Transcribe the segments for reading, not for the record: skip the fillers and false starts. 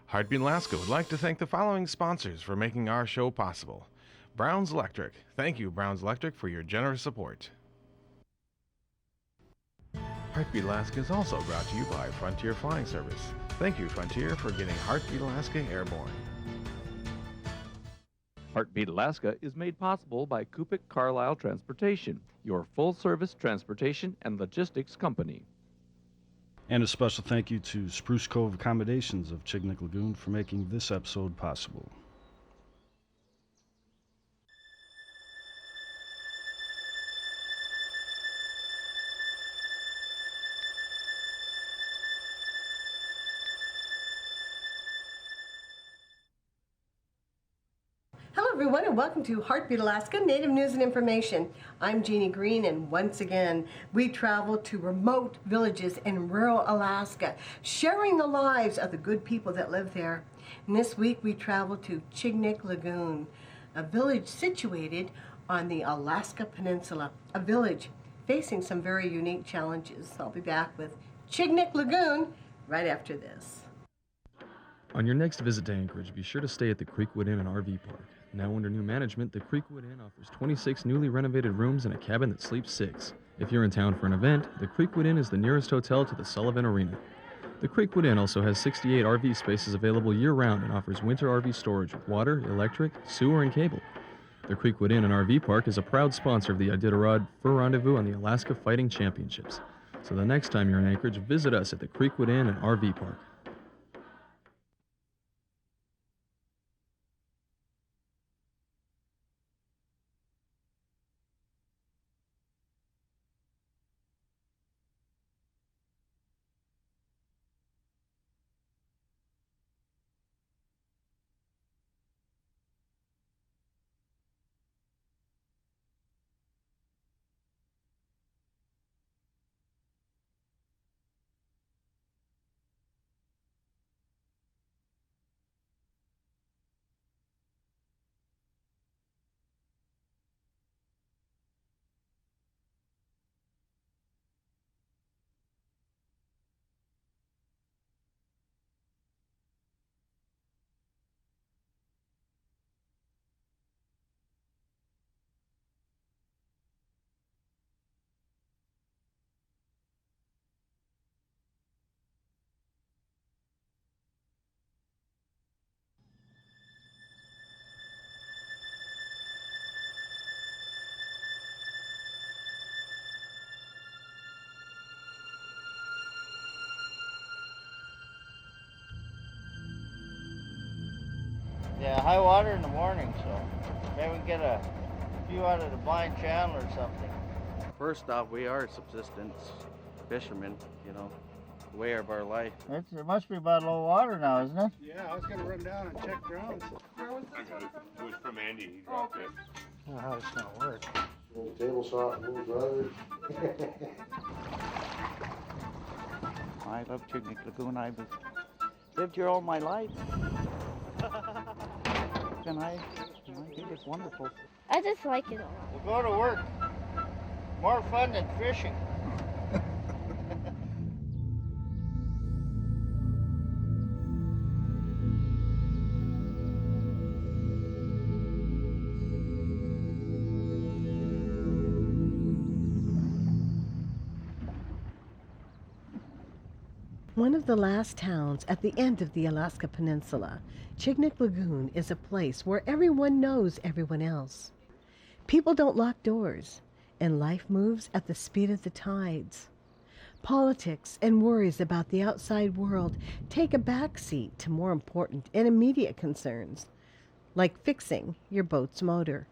Heartbeat Alaska would like to thank the following sponsors for making our show possible. Brown's Electric. Thank you, Brown's Electric, for your generous support. Heartbeat Alaska is also brought to you by Frontier Flying Service. Thank you, Frontier, for getting Heartbeat Alaska airborne. Heartbeat Alaska is made possible by Kupik Carlisle Transportation, your full-service transportation and logistics company. And a special thank you to Spruce Cove Accommodations of Chignik Lagoon for making this episode possible. Hello everyone and welcome to Heartbeat Alaska Native News and Information. I'm Jeanie Greene and once again we travel to remote villages in rural Alaska, sharing the lives of the good people that live there. And this week we travel to Chignik Lagoon, a village situated on the Alaska Peninsula, a village facing some very unique challenges. I'll be back with Chignik Lagoon right after this. On your next visit to Anchorage, be sure to stay at the Creekwood Inn and RV Park. Now under new management, the Creekwood Inn offers 26 newly renovated rooms and a cabin that sleeps 6. If you're in town for an event, the Creekwood Inn is the nearest hotel to the Sullivan Arena. The Creekwood Inn also has 68 RV spaces available year-round and offers winter RV storage with water, electric, sewer, and cable. The Creekwood Inn and RV Park is a proud sponsor of the Iditarod Fur Rendezvous and the Alaska Fighting Championships. So the next time you're in Anchorage, visit us at the Creekwood Inn and RV Park. Yeah, high water in the morning, so maybe we can get a few out of the blind channel or something. First off, we are subsistence fishermen, you know, the way of our life. It must be about low water now, isn't it? Yeah, I was going to run down and check drowns. Where was this? It was from Andy. He dropped it. Oh, how's it going to work? Table saw and move drivers. I love Chignik Lagoon. I've lived here all my life. And I think it's wonderful. I just like it all. We'll go to work. More fun than fishing. One of the last towns at the end of the Alaska Peninsula, Chignik Lagoon is a place where everyone knows everyone else. People don't lock doors, and life moves at the speed of the tides. Politics and worries about the outside world take a backseat to more important and immediate concerns, like fixing your boat's motor.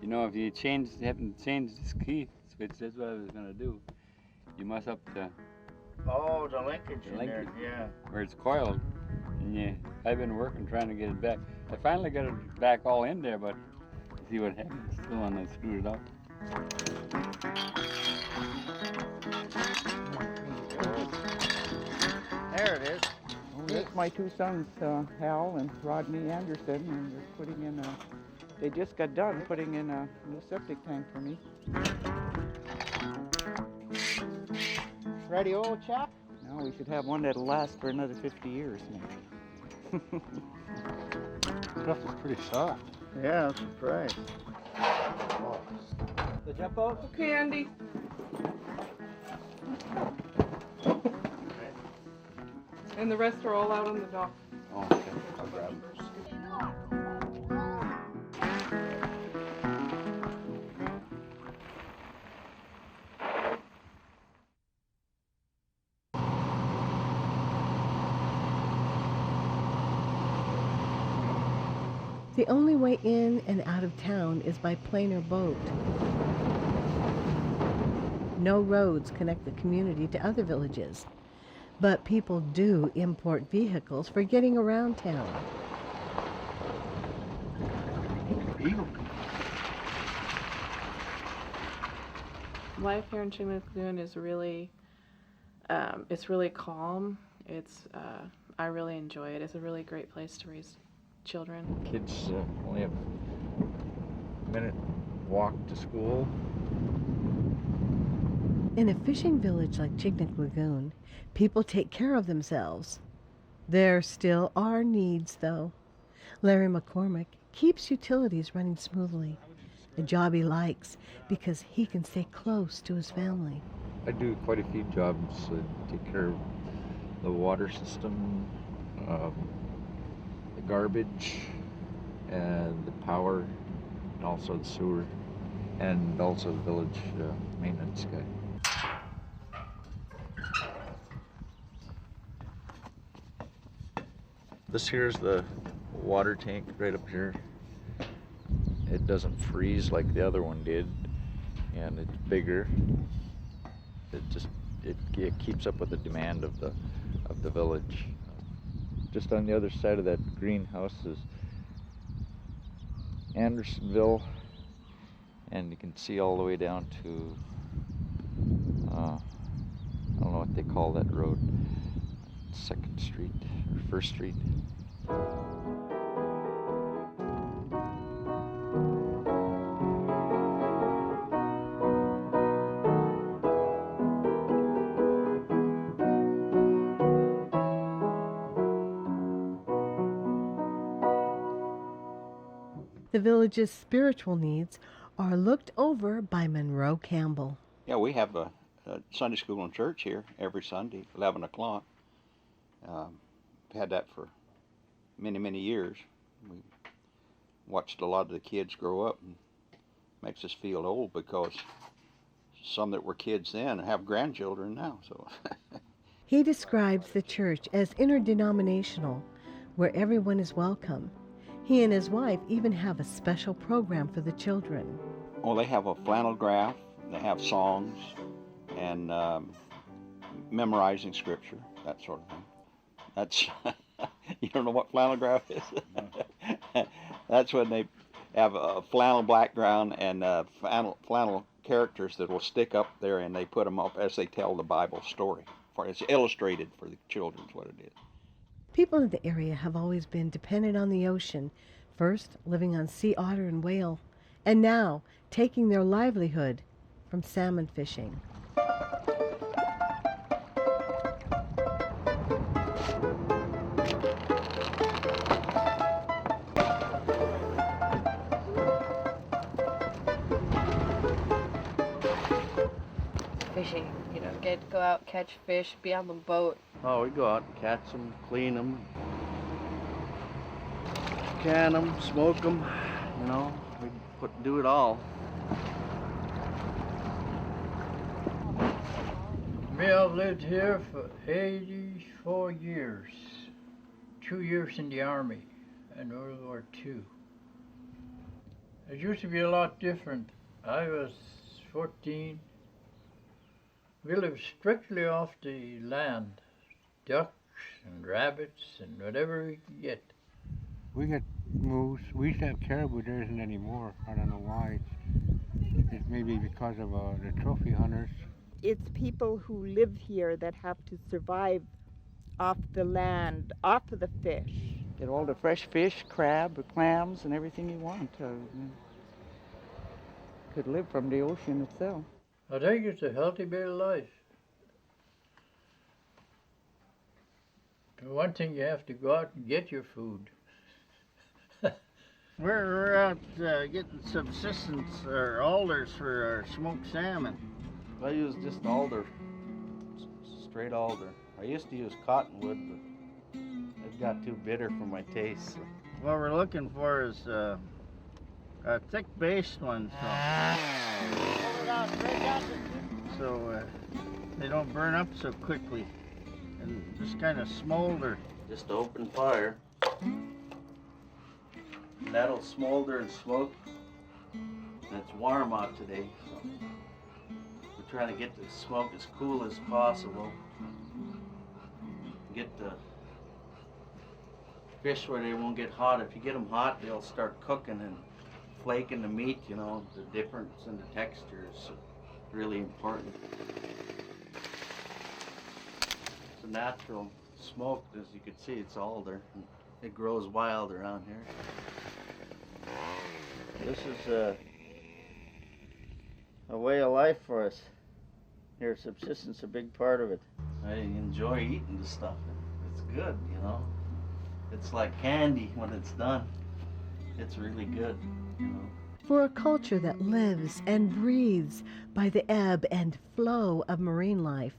You know, if you haven't changed this key switch, that's what I was going to do. You must up the... Oh, the linkage in there, yeah. Where it's coiled. And yeah, I've been working trying to get it back. I finally got it back all in there, but see what happened. It's still on, I screwed it up. There it is. That's my two sons, Hal and Rodney Anderson, and they're putting in a... They just got done putting in a new septic tank for me. Ready, old chap? No, we should have one that'll last for another 50 years, maybe. Stuff is pretty soft. Yeah, I'm surprised. The jump out? Okay, Andy. And the rest are all out on the dock. Oh, okay. I'll grab them. The only way in and out of town is by plane or boat. No roads connect the community to other villages, but people do import vehicles for getting around town. Life here in Chignik Lagoon is really, it's really calm. I really enjoy it. It's a really great place to raise children. Kids only have a minute walk to school. In a fishing village like Chignik Lagoon, people take care of themselves. There still are needs, though. Larry McCormick keeps utilities running smoothly, a job he likes because he can stay close to his family. I do quite a few jobs. I take care of the water system, the garbage, and the power, and also the sewer, and also the village maintenance guy. This here's the water tank right up here. It doesn't freeze like the other one did, and it's bigger. It keeps up with the demand of the village. Just on the other side of that greenhouse is Andersonville, and you can see all the way down to I don't know what they call that road, 2nd Street or 1st Street. The village's spiritual needs are looked over by Monroe Campbell. Yeah, we have a Sunday school and church here every Sunday, 11 o'clock. We've had that for many, many years. We watched a lot of the kids grow up, and makes us feel old because some that were kids then have grandchildren now. So He describes the church as interdenominational, where everyone is welcome. He and his wife even have a special program for the children. well, they have a flannel graph, they have songs, and memorizing scripture, that sort of thing. That's, you don't know what flannel graph is? That's when they have a flannel background and flannel characters that will stick up there, and they put them up as they tell the Bible story. It's illustrated for the children is what it is. People in the area have always been dependent on the ocean, first living on sea otter and whale, and now taking their livelihood from salmon fishing. Fishing, go out, catch fish, be on the boat. Oh, we go out and catch them, clean them, can them, smoke them, we do it all. Me, I've lived here for 84 years, 2 years in the Army in World War II. It used to be a lot different. I was 14. We lived strictly off the land, ducks and rabbits and whatever we could get. We got moose. We used to have caribou. There isn't anymore. I don't know why. It's maybe because of the trophy hunters. It's people who live here that have to survive off the land, off of the fish. Get all the fresh fish, crab, clams, and everything you want. Could live from the ocean itself. I think it's a healthy way of life. One thing, you have to go out and get your food. We're out getting subsistence or alders for our smoked salmon. I use just alder, straight alder. I used to use cottonwood, but it got too bitter for my taste. So. What we're looking for is a thick-based one, so they don't burn up so quickly and just kind of smolder. Just open fire. And that'll smolder and smoke. And it's warm out today, so we're trying to get the smoke as cool as possible. Get the fish where they won't get hot. If you get them hot, they'll start cooking and flaking the meat, you know. The difference in the texture is really important. It's a natural smoke, as you can see, it's alder. It grows wild around here. This is a way of life for us. Here, subsistence is a big part of it. I enjoy eating this stuff. It's good, you know. It's like candy when it's done. It's really good, you know. For a culture that lives and breathes by the ebb and flow of marine life,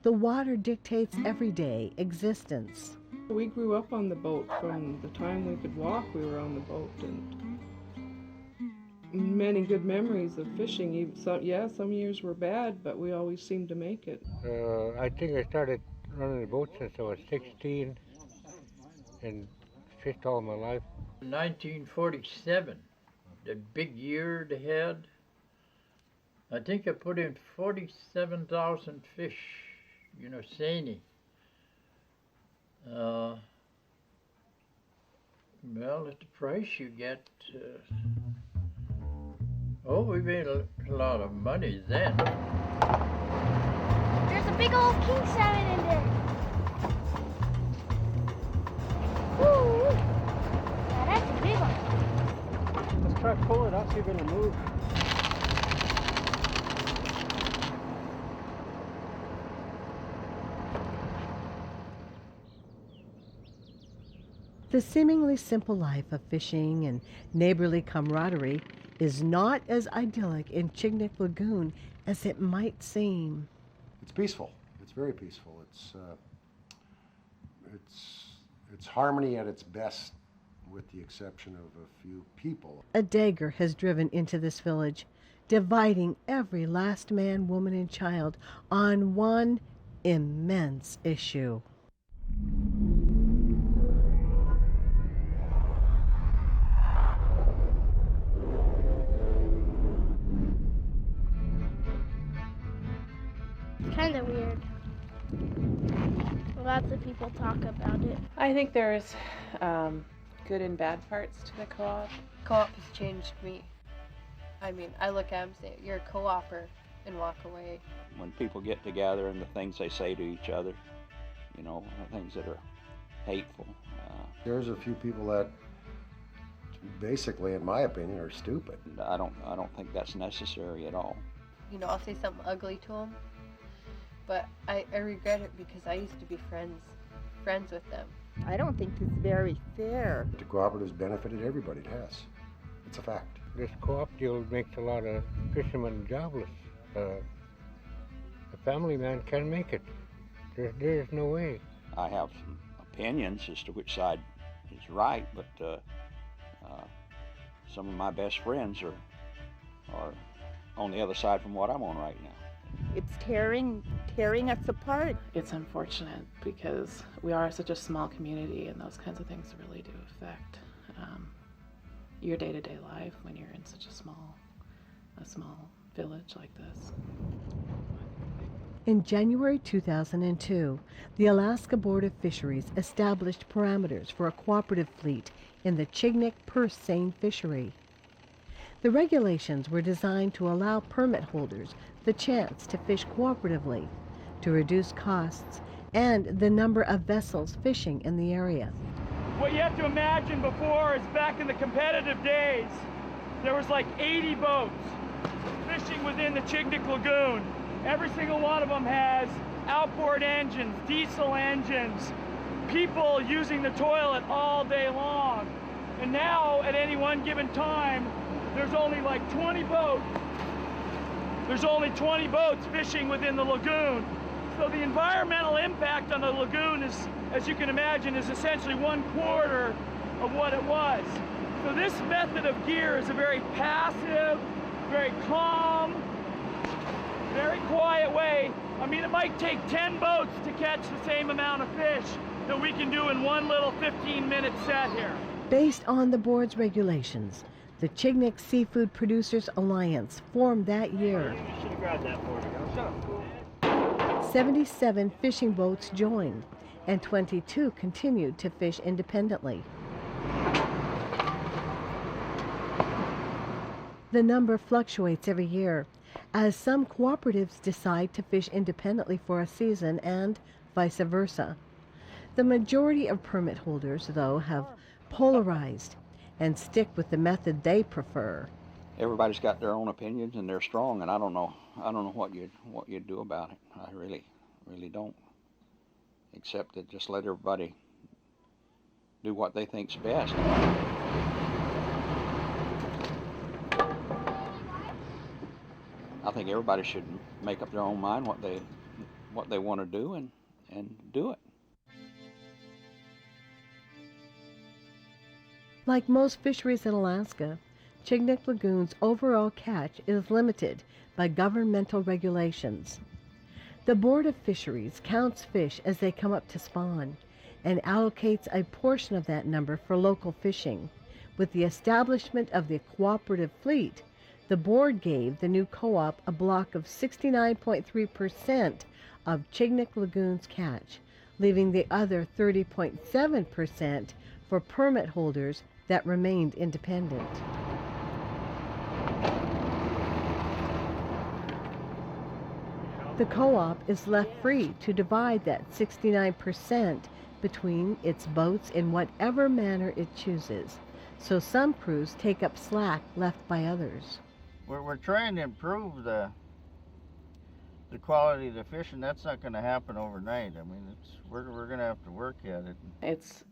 the water dictates everyday existence. We grew up on the boat. From the time we could walk, we were on the boat, and many good memories of fishing. Some years were bad, but we always seemed to make it. I think I started running the boat since I was 16 and fished all my life. 1947, the big year they had. I think I put in 47,000 fish, you know, seine. Well, at the price you get, we made a lot of money then. There's a big old king salmon in there. Woo! Now that's a big one. Let's try to pull it out, see if it'll move. The seemingly simple life of fishing and neighborly camaraderie is not as idyllic in Chignik Lagoon as it might seem. It's peaceful. It's very peaceful. It's harmony at its best, with the exception of a few people. A dagger has driven into this village, dividing every last man, woman, and child on one immense issue. Kind of weird. Lots of people talk about it. I think there's good and bad parts to the co-op. Co-op has changed me. I mean, I look at them and say, you're a co-opper, and walk away. When people get together and the things they say to each other, you know, things that are hateful. There's a few people that basically, in my opinion, are stupid. I don't think that's necessary at all. You know, I'll say something ugly to them, but I regret it because I used to be friends with them. I don't think it's very fair. The cooperative's benefited everybody. It has. It's a fact. This co-op deal makes a lot of fishermen jobless. A family man can make it. There's no way. I have some opinions as to which side is right, but some of my best friends are on the other side from what I'm on right now. It's tearing us apart. It's unfortunate because we are such a small community, and those kinds of things really do affect your day-to-day life when you're in such a small village like this. In January 2002, the Alaska Board of Fisheries established parameters for a cooperative fleet in the Chignik purse seine fishery. The regulations were designed to allow permit holders the chance to fish cooperatively, to reduce costs and the number of vessels fishing in the area. What you have to imagine before is back in the competitive days, there was like 80 boats fishing within the Chignik Lagoon. Every single one of them has outboard engines, diesel engines, people using the toilet all day long. And now, at any one given time, there's only like 20 boats. There's only 20 boats fishing within the lagoon. So the environmental impact on the lagoon is, as you can imagine, is essentially 1/4 of what it was. So this method of gear is a very passive, very calm, very quiet way. I mean, it might take 10 boats to catch the same amount of fish that we can do in one little 15-minute set here. Based on the board's regulations, the Chignik Seafood Producers Alliance formed that year. 77 fishing boats joined, and 22 continued to fish independently. The number fluctuates every year, as some cooperatives decide to fish independently for a season and vice versa. The majority of permit holders, though, have polarized and stick with the method they prefer. Everybody's got their own opinions and they're strong, and I don't know what you'd do about it. I really don't. Except that just let everybody do what they think's best. I think everybody should make up their own mind what they want to do and do it. Like most fisheries in Alaska, Chignik Lagoon's overall catch is limited by governmental regulations. The Board of Fisheries counts fish as they come up to spawn and allocates a portion of that number for local fishing. With the establishment of the cooperative fleet, the board gave the new co-op a block of 69.3% of Chignik Lagoon's catch, leaving the other 30.7% for permit holders that remained independent. The co-op is left free to divide that 69% between its boats in whatever manner it chooses, so some crews take up slack left by others. We're trying to improve the quality of the fish, and that's not going to happen overnight. I mean, we're going to have to work at it. It's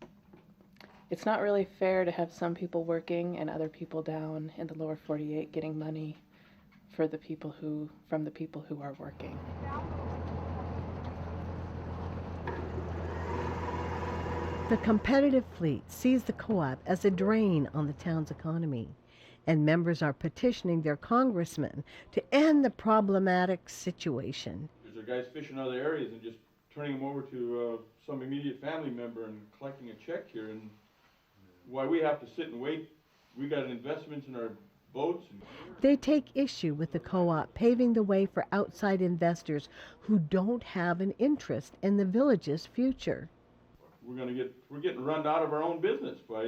not really fair to have some people working and other people down in the lower 48 getting money from the people who are working. The competitive fleet sees the co-op as a drain on the town's economy, and members are petitioning their congressmen to end the problematic situation. There are guys fishing other areas and just turning them over to some immediate family member and collecting a check here, and why we have to sit and wait. We got investments in our boats. They take issue with the co-op paving the way for outside investors who don't have an interest in the village's future. We're getting run out of our own business by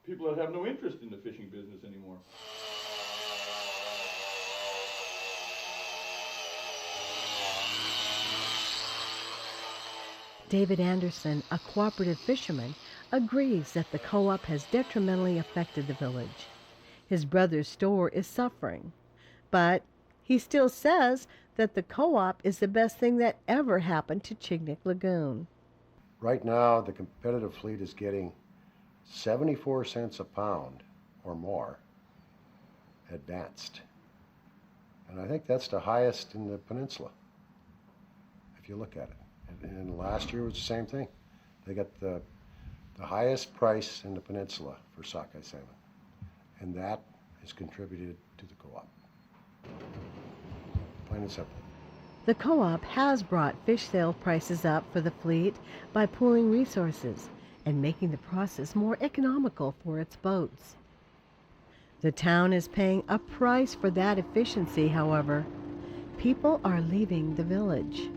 people that have no interest in the fishing business anymore. David Anderson, a cooperative fisherman, agrees that the co-op has detrimentally affected the village. His brother's store is suffering, but he still says that the co-op is the best thing that ever happened to Chignik Lagoon. Right now, the competitive fleet is getting 74 cents a pound or more advanced. And I think that's the highest in the peninsula, if you look at it. And last year was the same thing. They got the highest price in the peninsula for sockeye salmon. And that has contributed to the co-op. Plain and simple. The co-op has brought fish sale prices up for the fleet by pooling resources and making the process more economical for its boats. The town is paying a price for that efficiency, however. People are leaving the village.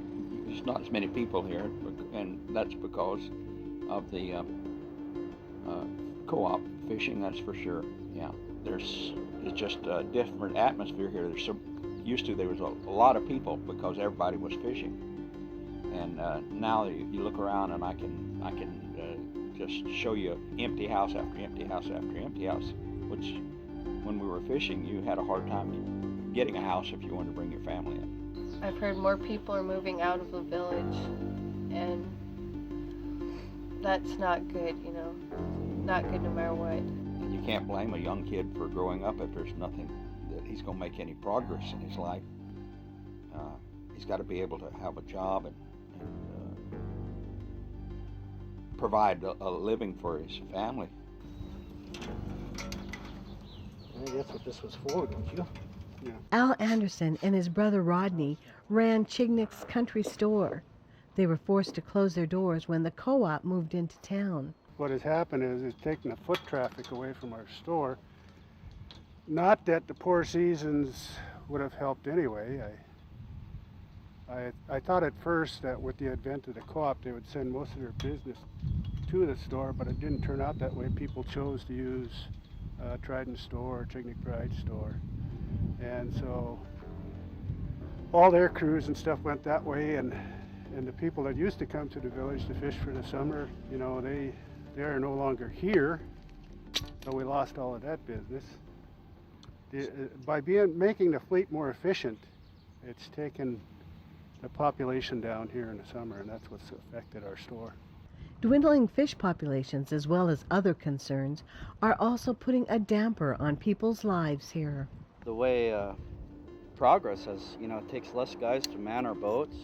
There's not as many people here, and that's because of the co-op fishing, that's for sure. Yeah, it's just a different atmosphere here. There was a lot of people because everybody was fishing, and now you look around and I can just show you empty house after empty house after empty house, which when we were fishing you had a hard time getting a house if you wanted to bring your family in. I've heard more people are moving out of the village, and that's not good, you know. Not good no matter what. And you can't blame a young kid for growing up if there's nothing that he's going to make any progress in his life. He's got to be able to have a job and provide a living for his family. I guess what this was for, don't you? Yeah. Al Anderson and his brother Rodney ran Chignik's country store. They were forced to close their doors when the co-op moved into town. What has happened is it's taken the foot traffic away from our store. Not that the poor seasons would have helped anyway. I thought at first that with the advent of the co-op they would send most of their business to the store, but it didn't turn out that way. People chose to use Trident store or Chignik Pride store. And so all their crews and stuff went that way, and the people that used to come to the village to fish for the summer, you know, they are no longer here, so we lost all of that business. By making the fleet more efficient, it's taken the population down here in the summer, and that's what's affected our store. Dwindling fish populations, as well as other concerns, are also putting a damper on people's lives here. The way progress has, you know, it takes less guys to man our boats,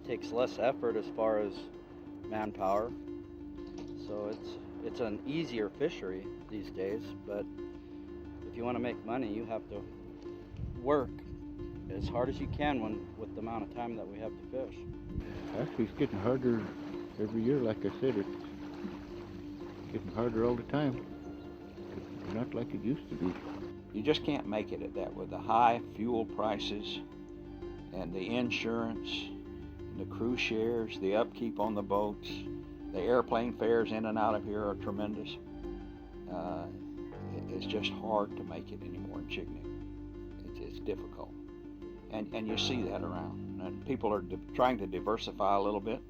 takes less effort as far as manpower. So it's an easier fishery these days, but if you want to make money, you have to work as hard as you can with the amount of time that we have to fish. Actually, it's getting harder every year, like I said. It's getting harder all the time. It's not like it used to be. You just can't make it at that with the high fuel prices and the insurance, and the crew shares, the upkeep on the boats. The airplane fares in and out of here are tremendous. It's just hard to make it anymore in Chignik. It's difficult. And you see that around. And people are trying to diversify a little bit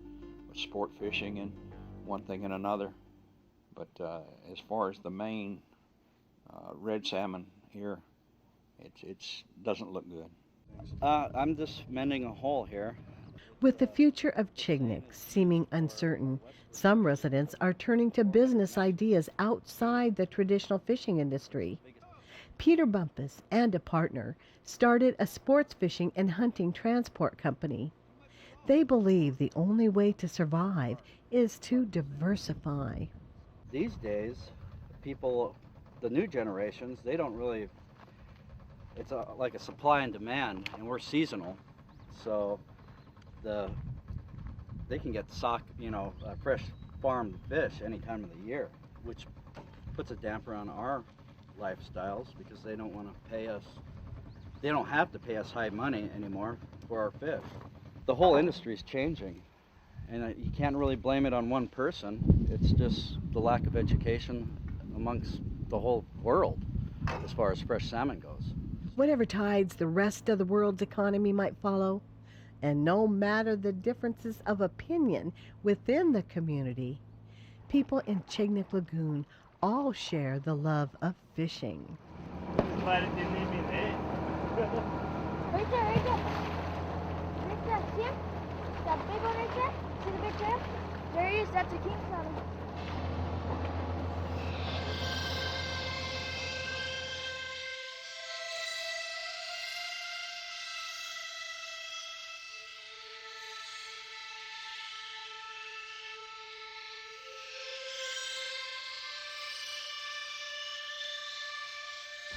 with sport fishing and one thing and another. But as far as the main red salmon here, it doesn't look good. I'm just mending a hole here. With the future of Chignik seeming uncertain, some residents are turning to business ideas outside the traditional fishing industry. Peter Bumpus and a partner started a sports fishing and hunting transport company. They believe the only way to survive is to diversify. These days, people, the new generations, they don't really, it's like a supply and demand, and we're seasonal, so they can get fresh farmed fish any time of the year, which puts a damper on our lifestyles because they don't want to pay us, they don't have to pay us high money anymore for our fish. The whole industry is changing, and you can't really blame it on one person. It's just the lack of education amongst the whole world as far as fresh salmon goes. Whatever tides the rest of the world's economy might follow, and no matter the differences of opinion within the community, people in Chignik Lagoon all share the love of fishing. Right there, right there. Right there, see him? That big one right there? See the big crab? There he is, that's a king salmon.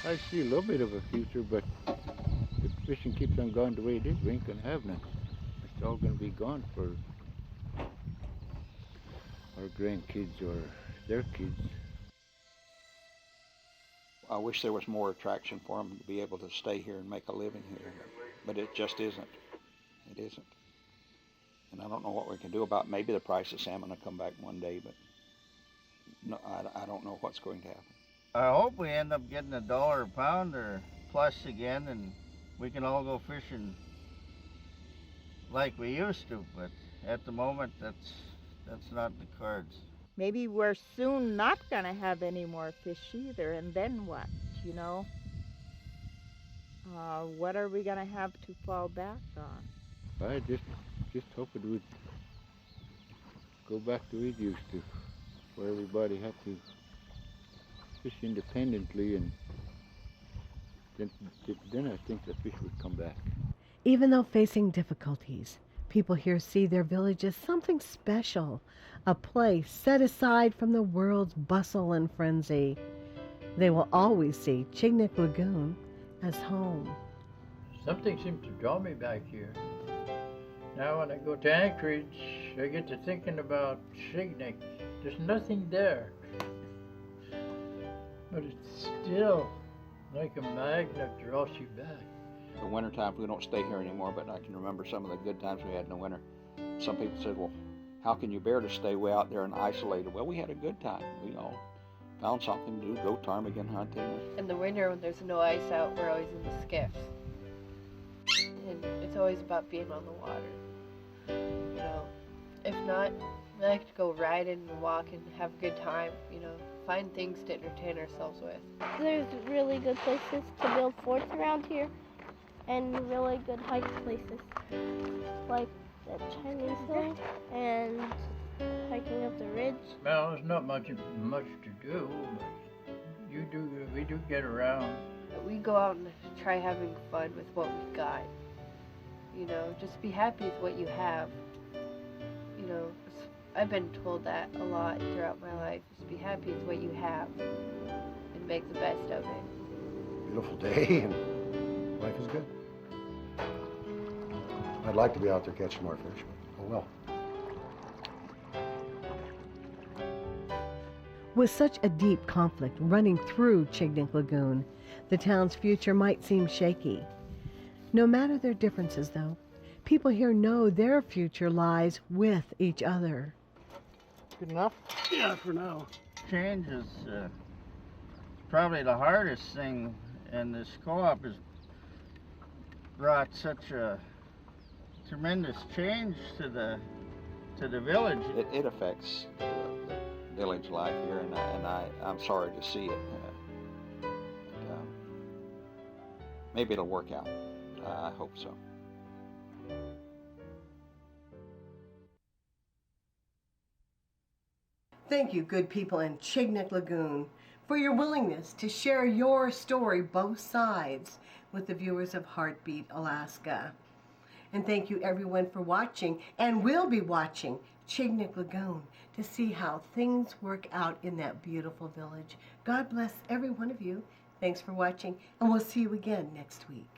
I see a little bit of a future, but if fishing keeps on going the way it is, we ain't gonna have none. It's all gonna be gone for our grandkids or their kids. I wish there was more attraction for them to be able to stay here and make a living here, but it just isn't. It isn't. And I don't know what we can do about it. Maybe the price of salmon will come back one day, but no, I don't know what's going to happen. I hope we end up getting $1 a pound or plus again, and we can all go fishing like we used to, but at the moment that's not the cards. Maybe we're soon not going to have any more fish either, and then what, you know? What are we going to have to fall back on? I just hope it would go back to it used to, where everybody had to fish independently, and then I think the fish would come back. Even though facing difficulties, people here see their village as something special, a place set aside from the world's bustle and frenzy. They will always see Chignik Lagoon as home. Something seems to draw me back here. Now when I go to Anchorage, I get to thinking about Chignik. There's nothing there. But it's still like a magnet draws you back. The winter times, we don't stay here anymore, but I can remember some of the good times we had in the winter. Some people said, well, how can you bear to stay way out there and isolated? Well, we had a good time. We all found something to do, go ptarmigan hunting. In the winter when there's no ice out, we're always in the skiffs. And it's always about being on the water. You know, if not, we like to go riding and walk and have a good time, you know, find things to entertain ourselves with. There's really good places to build forts around here, and really good hike places, like the Chinese Hill and hiking up the ridge. Well, there's not much to do, but we do get around. We go out and try having fun with what we've got. You know, just be happy with what you have. You know, I've been told that a lot throughout my life. Just be happy with what you have and make the best of it. Beautiful day and life is good. I'd like to be out there catching more fish, but oh well. With such a deep conflict running through Chignik Lagoon, the town's future might seem shaky. No matter their differences, though, people here know their future lies with each other. Good enough? Yeah, for now. Change is probably the hardest thing, and this co-op has brought such a tremendous change to the village. It affects the village life here, and I'm sorry to see it. Maybe it'll work out. I hope so. Thank you, good people in Chignik Lagoon, for your willingness to share your story, both sides, with the viewers of Heartbeat Alaska. And thank you, everyone, for watching, and will be watching Chignik Lagoon to see how things work out in that beautiful village. God bless every one of you. Thanks for watching, and we'll see you again next week.